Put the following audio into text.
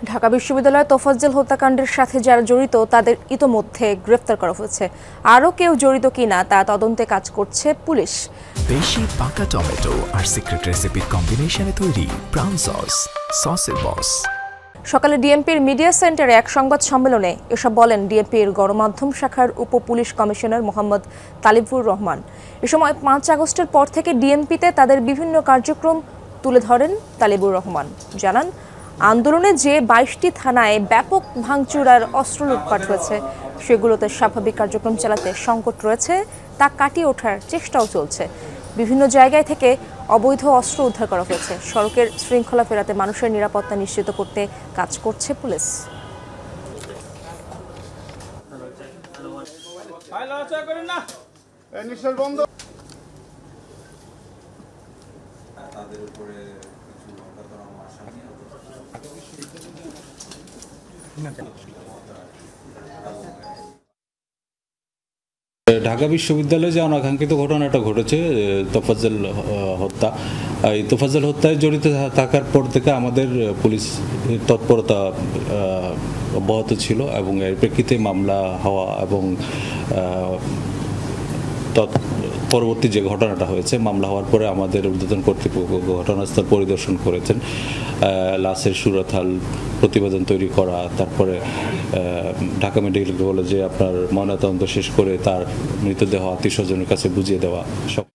ঢাকা বিশ্ববিদ্যালয়ে তোফাজ্জল হত্যাকাণ্ডের সাথে যারা জড়িত তাদের ইতোমধ্যে গ্রেফতার করা হয়েছে। আরও কেউ জড়িত কিনা তা তদন্তে কাজ করছে পুলিশ। বেশি পাকা টমেটো আর সিক্রেট রেসিপির কম্বিনেশনে তৈরি ব্রাউন সস, সসের বস। সকালে ডিএমপির মিডিয়া সেন্টারে এক সংবাদ সম্মেলনে এসব বলেন ডিএমপির গণমাধ্যম শাখার উপ পুলিশ কমিশনার মোহাম্মদ তালিবুর রহমান। এ সময় 5 আগস্টের পর থেকে ডিএমপিতে তাদের বিভিন্ন কার্যক্রম তুলে ধরেন তালিবুর রহমান। জানান, আন্দোলনে যে 22টি থানায় ব্যাপক ভাঙচুর আর অস্ত্র লুটপাট হয়েছে সেগুলোতে স্বাভাবিক কার্যক্রম চালাতে সংকট রয়েছে, তা কাটিয়ে ওঠার চেষ্টাও চলছে। বিভিন্ন জায়গায় থেকে অবৈধ অস্ত্র উদ্ধার করা হয়েছে। সড়কের শৃঙ্খলা ফেরাতে মানুষের নিরাপত্তা নিশ্চিত করতে কাজ করছে পুলিশ। ঢাকা বিশ্ববিদ্যালয়ে যে অনাকাঙ্ক্ষিত ঘটনাটা ঘটেছে তোফাজ্জল হত্যা, এই তোফাজ্জল হত্যায় জড়িত থাকার পর থেকে আমাদের পুলিশ তৎপরতা অব্যাহত ছিল এবং এর প্রেক্ষিতে মামলা হওয়া এবং পরবর্তী যে ঘটনাটা হয়েছে, মামলা হওয়ার পরে আমাদের ঊর্ধ্বতন কর্তৃপক্ষ ঘটনাস্থল পরিদর্শন করেছেন। লাশের সুরতহাল প্রতিবেদন তৈরি করা, তারপরে ঢাকা মেডিকেল কলেজে আপনার ময়নাতদন্ত শেষ করে তার মৃতদেহ আত্মীয় স্বজনের কাছে বুঝিয়ে দেওয়া সব।